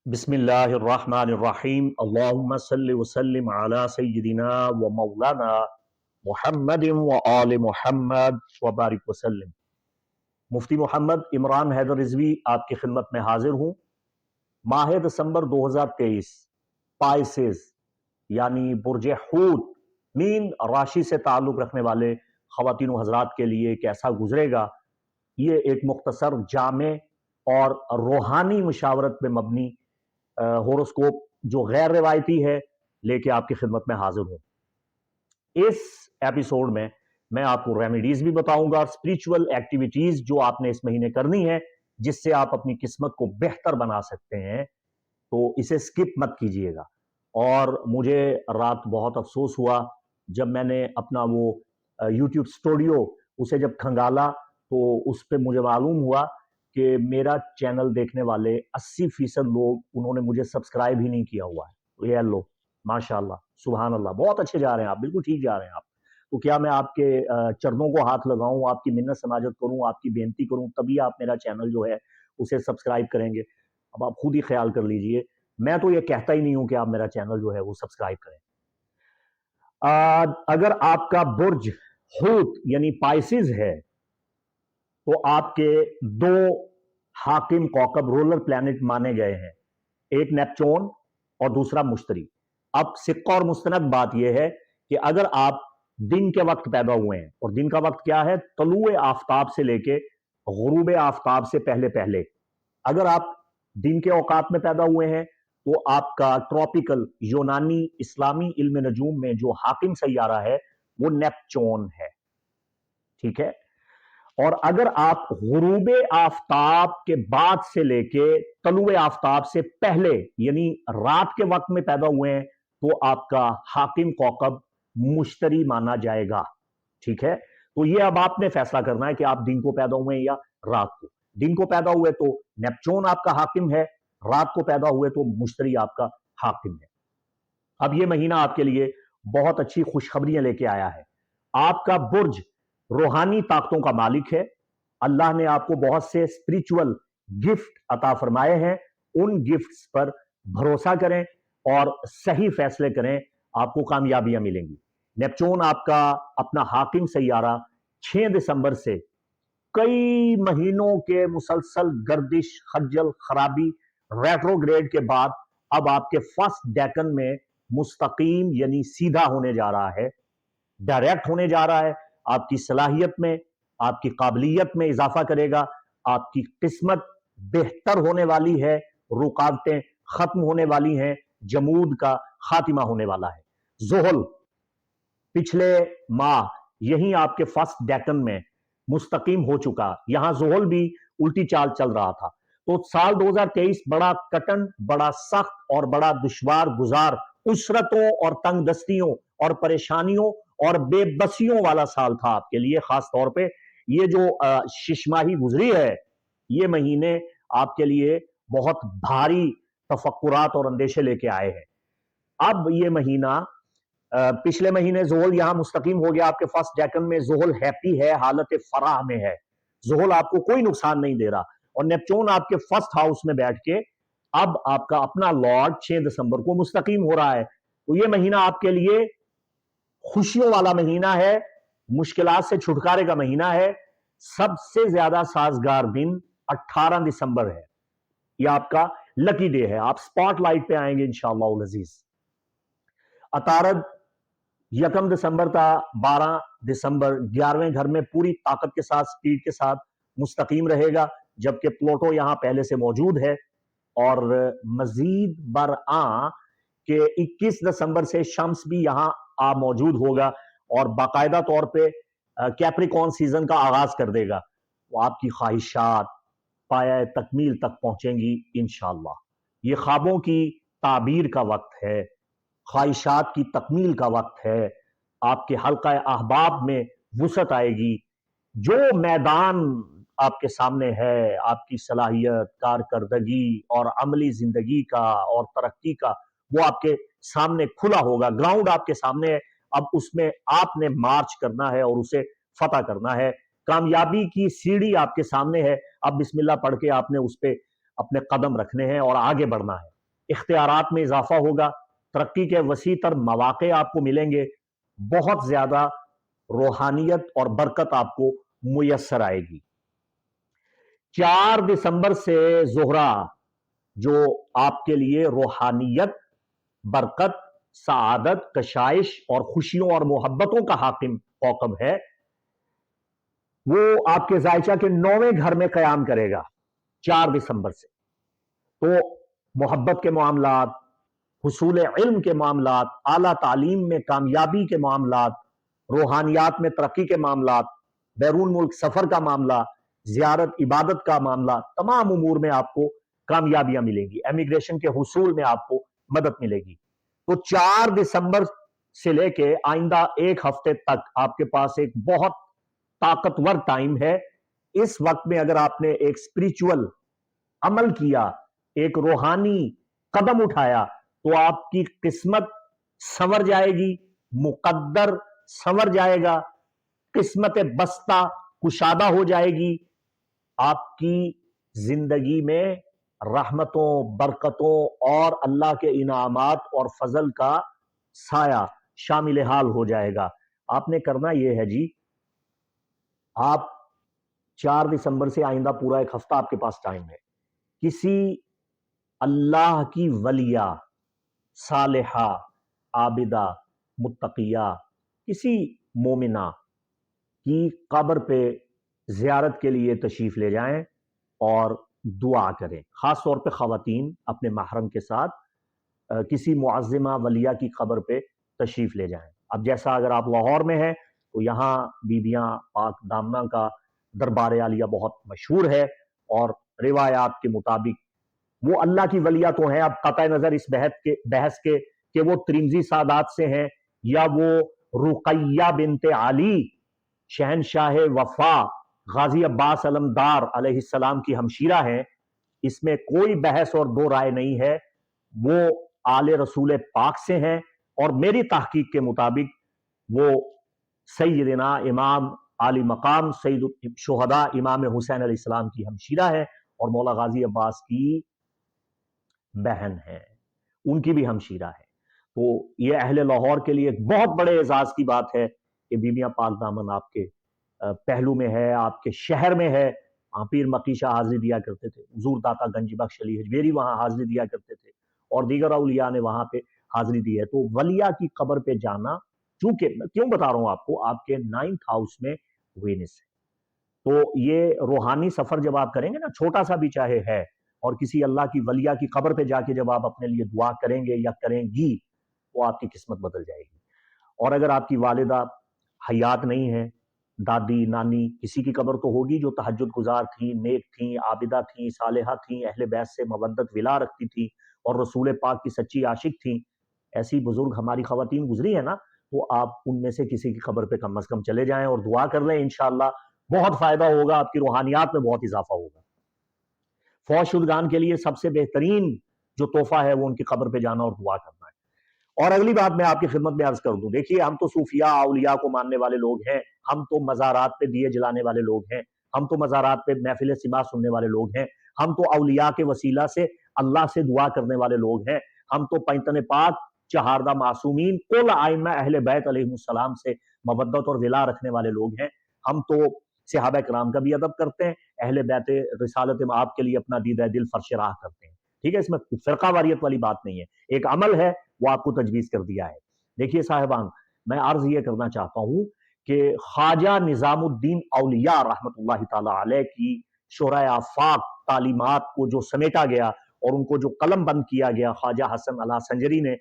बिस्मिल्लाहिर्रहमानिर्रहीम अल्लाहुम्मा सल्लि वसल्लिम अला सय्यिदिना व मौलाना मुहम्मदिन व आले मुहम्मद व बारिक वसल्लिम। मुफ्ती मोहम्मद इमरान हैदर रिजवी आपकी खिदमत में हाजिर हूँ। माह दिसंबर 2023 पाइसेस यानी बुर्ज हूत मीन राशि से ताल्लुक रखने वाले ख़वातीन व हज़रात के लिए कैसा गुजरेगा, ये एक मुख्तसर जामे और रूहानी मुशावरत पे मबनी होरोस्कोप जो गैर रिवायती है लेके आपकी खिदमत में हाजिर हूं। इस एपिसोड में मैं आपको रेमेडीज भी बताऊंगा और स्पिरिचुअल एक्टिविटीज जो आपने इस महीने करनी है जिससे आप अपनी किस्मत को बेहतर बना सकते हैं, तो इसे स्किप मत कीजिएगा। और मुझे रात बहुत अफसोस हुआ जब मैंने अपना वो यूट्यूब स्टूडियो उसे जब खंगाला तो उस पर मुझे मालूम हुआ कि मेरा चैनल देखने वाले 80% लोग उन्होंने मुझे सब्सक्राइब ही नहीं किया हुआ है। तो ये लो, माशाल्लाह, सुभान अल्लाह, बहुत अच्छे जा रहे हैं आप, बिल्कुल ठीक जा रहे हैं आप। तो क्या मैं आपके चरणों को हाथ लगाऊं, आपकी मिन्नत समाजत करूं, आपकी बेनती करूं, तभी आप मेरा चैनल जो है उसे सब्सक्राइब करेंगे। अब आप खुद ही ख्याल कर लीजिए, मैं तो ये कहता ही नहीं हूं कि आप मेरा चैनल जो है वो सब्सक्राइब करें। अगर आपका बुर्ज हूत यानी पाइसिस है तो आपके दो हाकिम कौकब रोलर प्लैनेट माने गए हैं, एक नेपच्यून और दूसरा मुश्तरी। अब सिक्का और मुस्तनद बात यह है कि अगर आप दिन के वक्त पैदा हुए हैं, और दिन का वक्त क्या है, तलुए आफ्ताब से लेके गुरूब आफ्ताब से पहले पहले, अगर आप दिन के औकात में पैदा हुए हैं तो आपका ट्रॉपिकल यूनानी इस्लामी इल्म नजूम में जो हाकिम सैयारा है वो नेपच्यून है, ठीक है। और अगर आप गुरूब आफ्ताब के बाद से लेके तलुए आफ्ताब से पहले यानी रात के वक्त में पैदा हुए हैं तो आपका हाकिम कौकब मुश्तरी माना जाएगा, ठीक है। तो ये अब आपने फैसला करना है कि आप दिन को पैदा हुए हैं या रात को। दिन को पैदा हुए तो नेपच्यून आपका हाकिम है, रात को पैदा हुए तो मुश्तरी आपका हाकिम है। अब ये महीना आपके लिए बहुत अच्छी खुशखबरियां लेके आया है। आपका बुर्ज रूहानी ताकतों का मालिक है। अल्लाह ने आपको बहुत से स्पिरिचुअल गिफ्ट अता फरमाए हैं। उन गिफ्ट्स पर भरोसा करें और सही फैसले करें, आपको कामयाबियां मिलेंगी। नेपच्यून आपका अपना हाकिम सैयारा 6 दिसंबर से कई महीनों के मुसलसल गर्दिश, खज्जल, खराबी, रेट्रोग्रेड के बाद अब आपके फर्स्ट डेकन में मुस्तकीम यानी सीधा होने जा रहा है, डायरेक्ट होने जा रहा है। आपकी सलाहियत में, आपकी काबिलियत में इजाफा करेगा, आपकी किस्मत बेहतर होने वाली है, रुकावटें खत्म होने वाली हैं, जमूद का खातिमा होने वाला है। जोहल पिछले माह यहीं आपके फर्स्ट डेकन में मुस्तकीम हो चुका, यहां जोहल भी उल्टी चाल चल रहा था। तो साल 2023 बड़ा कटन, बड़ा सख्त और बड़ा दुश्वार गुजार उसरतों और तंगदस्तियों और परेशानियों और बेबसियों वाला साल था आपके लिए। खास तौर पे ये जो शिशमाही गुजरी है, ये महीने आपके लिए बहुत भारी तफक्कुरात और अंदेशे लेके आए हैं। अब ये महीना पिछले महीने जोहल यहां मुस्तकीम हो गया आपके फर्स्ट डेकन में, जोहल हैप्पी है, हालत फराह में है, जोहल आपको कोई नुकसान नहीं दे रहा। और नेपच्यून आपके फर्स्ट हाउस में बैठ के अब आपका अपना लॉर्ड 6 दिसंबर को मुस्तकीम हो रहा है। तो ये महीना आपके लिए खुशियों वाला महीना है, मुश्किलात से छुटकारे का महीना है। सबसे ज्यादा साजगार दिन 18 दिसंबर है, यह आपका लकी डे है, आप स्पॉटलाइट पे आएंगे इंशाअल्लाह अजीज। अतारद 1 दिसंबर था, 12 दिसंबर 11वें घर में पूरी ताकत के साथ, स्पीड के साथ मुस्तकीम रहेगा, जबकि प्लूटो यहां पहले से मौजूद है। और मजीद बरआ के 21 दिसंबर से शम्स भी यहां आ मौजूद होगा और बाकायदा तौर पे कैप्रिकॉर्न सीजन का आगाज कर देगा। तो आपकी ख्वाहिशात पाया तकमील तक पहुंचेंगी इंशाअल्लाह। ये ख्वाबों की ताबीर का वक्त है, ख्वाहिशात की तकमील का वक्त है। आपके हल्का अहबाब में वुसत आएगी। जो मैदान आपके सामने है, आपकी सलाहियत, कारकर्दगी और अमली जिंदगी का और तरक्की का, वो आपके सामने खुला होगा। ग्राउंड आपके सामने है, अब उसमें आपने मार्च करना है और उसे फतह करना है। कामयाबी की सीढ़ी आपके सामने है, अब बिस्मिल्लाह पढ़ के आपने उस पर اپنے قدم رکھنے ہیں اور آگے بڑھنا ہے۔ اختیارات میں اضافہ ہوگا، ترقی کے وسیع تر مواقع آپ کو ملیں گے، بہت زیادہ روحانیت اور برکت آپ کو میسر آئے گی۔ 4 دسمبر سے زہرہ جو آپ کے لیے روحانیت، برکت، سعادت، کشائش اور خوشیوں اور محبتوں کا حاکم کوکب ہے، وہ آپ کے زائچہ کے 9ویں گھر میں قیام کرے گا 4 دسمبر سے۔ تو محبت کے معاملات، حصول علم کے معاملات، اعلیٰ تعلیم میں کامیابی کے معاملات، روحانیات میں ترقی کے معاملات، بیرون ملک سفر کا معاملہ، زیارت عبادت کا معاملہ، تمام امور میں آپ کو کامیابیاں ملیں گی، امیگریشن کے حصول میں آپ کو مدد ملے گی۔ تو 4 دسمبر سے لے کے آئندہ 1 ہفتے تک آپ کے پاس ایک بہت طاقتور ٹائم ہے۔ اس وقت میں اگر آپ نے ایک اسپریچول عمل کیا، ایک روحانی قدم اٹھایا، تو آپ کی قسمت سنور جائے گی، مقدر سنور جائے گا، قسمت بستہ کشادہ ہو جائے گی، آپ کی زندگی میں رحمتوں، برکتوں اور اللہ کے انعامات اور فضل کا سایہ شامل حال ہو جائے گا۔ آپ نے کرنا یہ ہے جی، آپ 4 دسمبر سے آئندہ پورا 1 ہفتہ آپ کے پاس ٹائم ہے، کسی اللہ کی ولیہ، صالحہ، عابدہ، متقیہ، کسی مومنہ کی قبر پہ زیارت کے لیے تشریف لے جائیں اور دعا کریں۔ خاص طور پہ خواتین اپنے محرم کے ساتھ کسی معظمہ ولیہ کی قبر پہ تشریف لے جائیں۔ اب جیسا اگر آپ لاہور میں ہیں تو یہاں بیبیاں پاک دامنہ کا دربار عالیہ بہت مشہور ہے، اور روایات کے مطابق وہ اللہ کی ولیہ تو ہیں، اب قطع نظر اس بحث کے کہ وہ ترمذی سادات سے ہیں یا وہ رقیہ بنت علی شہنشاہ وفا غازی عباس علمدار علیہ السلام کی ہمشیرہ ہیں، اس میں کوئی بحث اور دو رائے نہیں ہے، وہ آل رسول پاک سے ہیں، اور میری تحقیق کے مطابق وہ سیدنا امام عالی مقام سید الشہداء امام حسین علیہ السلام کی ہمشیرہ ہے، اور مولا غازی عباس کی بہن ہے، ان کی بھی ہمشیرہ ہے۔ تو یہ اہل لاہور کے لیے ایک بہت بڑے اعزاز کی بات ہے کہ بیبیاں پاک دامن آپ کے پہلو میں ہے، آپ کے شہر میں ہے۔ پیر مکی شاہ حاضری دیا کرتے تھے، حضور داتا گنج بخش علی حجویری وہاں حاضری دیا کرتے تھے، اور دیگر اولیاء نے وہاں پہ حاضری دی ہے۔ تو ولیہ کی قبر پہ جانا، چونکہ کیوں بتا رہا ہوں آپ کو، آپ کے 9th ہاؤس میں وینس ہے، تو یہ روحانی سفر جب آپ کریں گے نا، چھوٹا سا بھی چاہے ہے، اور کسی اللہ کی ولیہ کی قبر پہ جا کے جب آپ اپنے لیے دعا کریں گے یا کریں گی، تو آپ کی قسمت بدل جائے گی۔ اور اگر آپ کی والدہ حیات نہیں ہیں، دادی نانی، کسی کی قبر تو ہوگی جو تہجد گزار تھیں، نیک تھیں، عابدہ تھیں، صالحہ تھیں، اہل بیت سے مودت ولا رکھتی تھیں، اور رسول پاک کی سچی عاشق تھیں، ایسی بزرگ ہماری خواتین گزری ہیں نا، تو آپ ان میں سے کسی کی قبر پہ کم از کم چلے جائیں اور دعا کر لیں، انشاءاللہ بہت فائدہ ہوگا، آپ کی روحانیات میں بہت اضافہ ہوگا۔ فوت شدگان کے لیے سب سے بہترین جو تحفہ ہے وہ ان کی قبر پہ جانا اور دعا کرنا ہے۔ اور اگلی بات میں آپ کی خدمت میں عرض کر دوں، دیکھیے ہم تو صوفیاء اولیاء کو ماننے والے لوگ ہیں، ہم تو مزارات پہ دیے جلانے والے لوگ ہیں، ہم تو مزارات پہ محفل سماع سننے والے لوگ ہیں، ہم تو اولیاء کے وسیلہ سے اللہ سے دعا کرنے والے لوگ ہیں، ہم تو پیتن پاک چہاردہ معصومین کل ائمہ اہل بیت علیہ السلام سے مودت اور ولا رکھنے والے لوگ ہیں، ہم تو صحابہ کرام کا بھی ادب کرتے ہیں، اہل بیت رسالت آپ کے لیے اپنا دیدہ دل فرش راہ کرتے ہیں، ٹھیک ہے، اس میں فرقہ واریت والی بات نہیں ہے، ایک عمل ہے وہ آپ کو تجویز کر دیا ہے۔ دیکھیے صاحبان، میں عرض یہ کرنا چاہتا ہوں کہ خواجہ نظام الدین اولیاء رحمت اللہ تعالی علیہ کی شورائے آفاق تعلیمات کو جو سمیٹا گیا اور ان کو جو قلم بند کیا گیا خواجہ حسن اللہ سنجری نے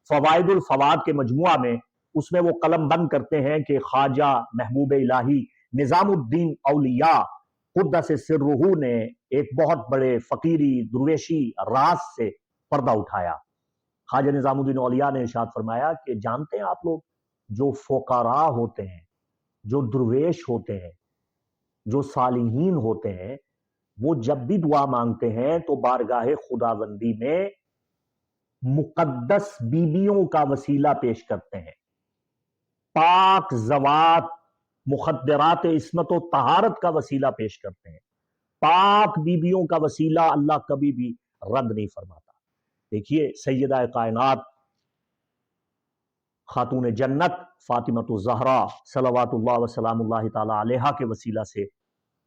فوائد الفواد کے مجموعہ میں، اس میں وہ قلم بند کرتے ہیں کہ خواجہ محبوب الہی نظام الدین اولیاء قدس سرہ نے ایک بہت بڑے فقیری درویشی راز سے پردہ اٹھایا۔ خواجہ نظام الدین اولیاء نے ارشاد فرمایا کہ جانتے ہیں آپ لوگ، جو فقراء ہوتے ہیں، جو درویش ہوتے ہیں، جو صالحین ہوتے ہیں، وہ جب بھی دعا مانگتے ہیں تو بارگاہ خداوندی میں مقدس بیویوں کا وسیلہ پیش کرتے ہیں، پاک زوات مخدرات عصمت و طہارت کا وسیلہ پیش کرتے ہیں، पाक बीबियों का वसीला अल्लाह कभी भी रद्द नहीं फरमाता। देखिए सैयदा कायनात खातून जन्नत फातिमतुज़ ज़हरा सलवातुल्लाह व सलामुल्लाहि ताला अलैहा के वसीला से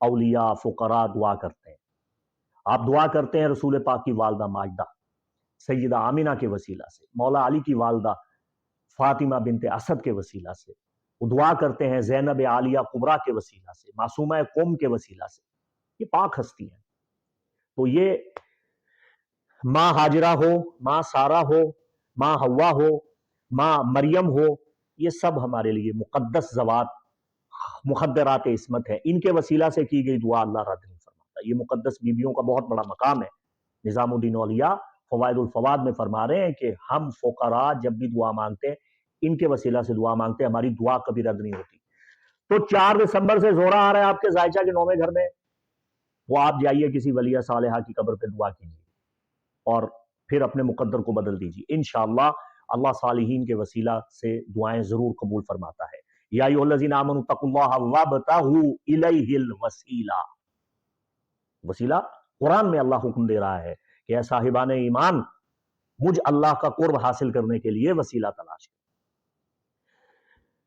औलिया फुकरा दुआ करते हैं। आप दुआ करते हैं रसूल पाक की वालदा माजदा सैयदा आमिना के वसीला से, मौला अली की वालदा फातिमा बिनते असद के वसीला से, वो दुआ करते हैं ज़ैनब आलिया कुबरा के वसीला से, मासूमा कौम के वसीला से। ये पाक हस्ती हैं। तो ये माँ हाजिरा हो, माँ सारा हो, माँ हवा हो, माँ मरियम हो, ये सब हमारे लिए मुकद्दस ज़वात मुखद्दरात इस्मत है। इनके वसीला से की गई दुआ अल्लाह रद्द नहीं फरमाता। ये मुकद्दस बीबियों का बहुत बड़ा मकाम है। निज़ामुद्दीन औलिया फ़वाइदुल फ़वाद में फरमा रहे हैं कि हम फ़ुक़रा जब भी दुआ मांगते हैं, इनके वसीला से दुआ मांगते हैं, हमारी दुआ कभी रद्द नहीं होती। तो 4 दिसंबर से ज़ोरा आ रहा है आपके ज़ायचा के 9वें घर में, वो आप जाइए किसी वलिया सालेहा की कब्र पे दुआ कीजिए और फिर अपने मुकद्दर को बदल दीजिए। इंशाअल्लाह अल्लाह सालिहीन के वसीला से दुआएं जरूर कबूल फरमाता है। या अय्युहल्लज़ीना आमनू तक़ुल्लाह वब्तगू इलैहिल वसीला। वसीला कुरान में अल्लाह हुक्म दे रहा है कि ऐ साहिबान ईमान, मुझ अल्लाह का कुर्ब हासिल करने के लिए वसीला तलाश करें।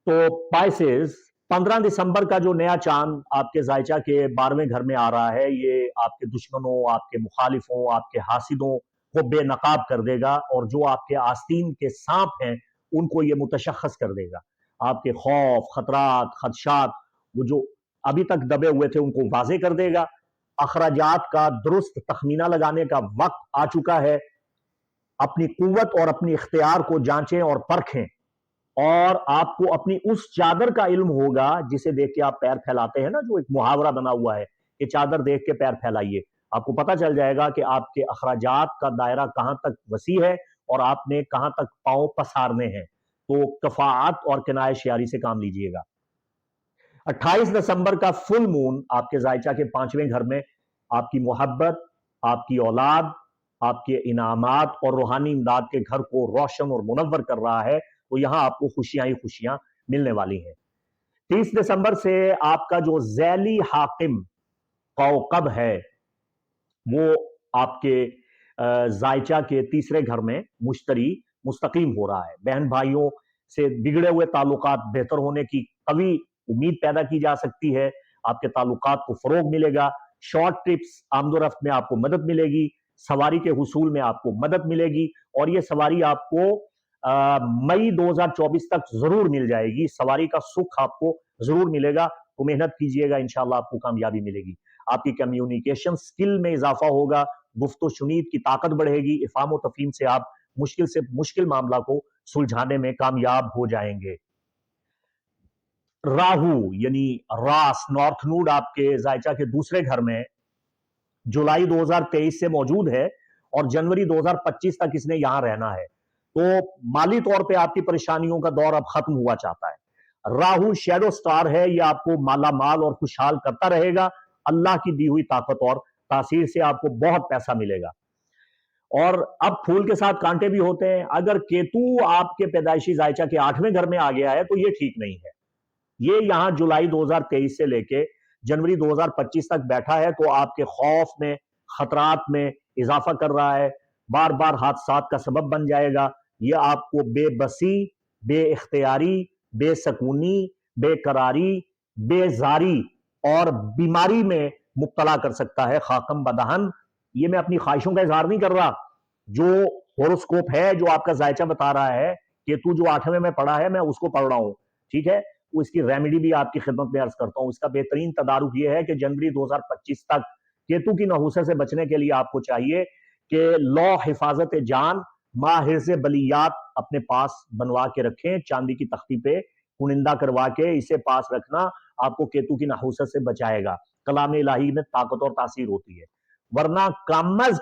तो पाइसेस 15 दिसंबर का जो नया चांद आपके ज़ायचा के 12वें घर में आ रहा है, ये आपके दुश्मनों, आपके मुखालिफों, आपके हासिदों को बेनकाब कर देगा और जो आपके आस्तीन के सांप हैं उनको ये मुतशख्खस कर देगा। आपके खौफ, खतरात, खदशात वो जो अभी तक दबे हुए थे उनको वाज़े कर देगा। अखराजात का दुरुस्त तखमीना लगाने का वक्त आ चुका है। अपनी कुव्वत और अपनी इख्तियार को जांचें और परखें और आपको अपनी उस चादर का इल्म होगा जिसे देख के आप पैर फैलाते हैं ना, जो एक मुहावरा बना हुआ है कि चादर देख के पैर फैलाइए। आपको पता चल जाएगा कि आपके अखराजात का दायरा कहां तक वसी है और आपने कहां तक पांव पसारने हैं। तो कफाअत और किनाए शियारी से काम लीजिएगा। 28 दिसंबर का फुल मून आपके ज़ायचा के 5वें घर में आपकी मोहब्बत, आपकी औलाद, आपके इनामात और रूहानी इमदाद के घर को रोशन और मुनव्वर कर रहा है। तो यहां आपको खुशियां ही खुशियां मिलने वाली हैं। 30 दिसंबर से आपका जो ज़ैली हाकिम कौकब है वो आपके ज़ायचा के तीसरे घर में मुश्तरी मुस्तकीम हो रहा है। बहन भाइयों से बिगड़े हुए ताल्लुकात बेहतर होने की कवी उम्मीद पैदा की जा सकती है। आपके ताल्लुकात को फरोग मिलेगा। शॉर्ट ट्रिप्स आमदोरफ्त में आपको मदद मिलेगी। सवारी के हुसूल में आपको मदद मिलेगी और ये सवारी आपको मई 2024 तक जरूर मिल जाएगी। सवारी का सुख आपको जरूर मिलेगा। तो मेहनत कीजिएगा, इंशाल्लाह आपको कामयाबी मिलेगी। आपकी कम्युनिकेशन स्किल में इजाफा होगा। गुफ्तो शुनीद की ताकत बढ़ेगी। इफाम तफहीम से आप मुश्किल से मुश्किल मामला को सुलझाने में कामयाब हो जाएंगे। राहु यानी रास नॉर्थ नोड आपके ज़ायचा के दूसरे घर में जुलाई 2023 से मौजूद है और जनवरी 2025 तक इसने यहां रहना है। तो माली तौर पे आपकी परेशानियों का दौर अब खत्म हुआ चाहता है। राहु शैडो स्टार है, ये आपको माला माल और खुशहाल करता रहेगा। अल्लाह की दी हुई ताकत और तासीर से आपको बहुत पैसा मिलेगा। और अब फूल के साथ कांटे भी होते हैं। अगर केतु आपके पैदाइशी ज़ायचा के 8वें घर में आ गया है तो ये ठीक नहीं है। ये यहां जुलाई 2023 से लेके जनवरी 2025 तक बैठा है तो आपके खौफ में, खतरात में इजाफा कर रहा है। बार बार हादसात का सबब बन जाएगा। ये आपको बेबसी, बेइख्तियारी, बेसकूनी, बेकरारी, बेजारी और बीमारी में मुब्तला कर सकता है। खाकम बदहन, ये मैं अपनी ख्वाहिशों का इजहार नहीं कर रहा। जो होरोस्कोप है, जो आपका ज़ायचा बता रहा है, केतु जो 8वें में पड़ा है, मैं उसको पढ़ रहा हूं। ठीक है, वो इसकी रेमेडी भी आपकी खिदमत में अर्ज करता हूं। इसका बेहतरीन तदारुक ये है कि जनवरी 2025 तक केतु की नहुसत से बचने के लिए आपको चाहिए कि लौ हिफाजत जान माहिर से बलियात अपने पास बनवा के रखें। चांदी की तख्ती पे कुनिंदा करवा के इसे पास रखना आपको केतु की नहुसत से बचाएगा। कलाम इलाही में ताकत और तासीर होती है। वरना कम अज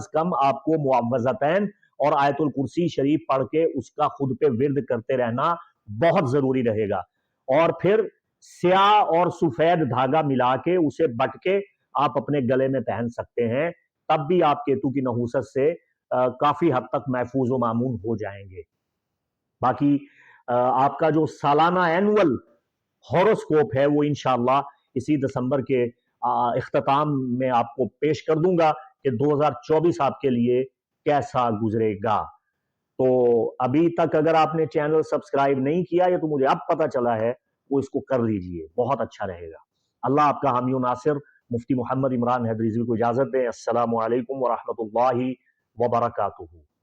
कम आपको मुअव्वज़तैन और आयतुल कुर्सी शरीफ पढ़ के उसका खुद पे विर्द करते रहना बहुत जरूरी रहेगा। और फिर स्याह और सफेद धागा मिला के उसे बट के आप अपने गले में पहन सकते हैं। तब भी आप केतु की नहुसत से काफी हद तक महफूज व मामून हो जाएंगे। बाकी आपका जो सालाना एनुअल हॉरोस्कोप है वो इंशाअल्लाह इसी दिसंबर के اختتام میں آپ کو پیش کر دوں گا کہ 2024 آپ کے لیے کیسا گزرے گا۔ تو ابھی تک اگر آپ نے چینل سبسکرائب نہیں کیا یا تو مجھے اب پتا چلا ہے، وہ اس کو کر لیجئے، بہت اچھا رہے گا۔ اللہ آپ کا حامی و ناصر۔ مفتی محمد عمران حیدر رضوی کو اجازت دیں۔ السلام علیکم ورحمۃ اللہ وبرکاتہ۔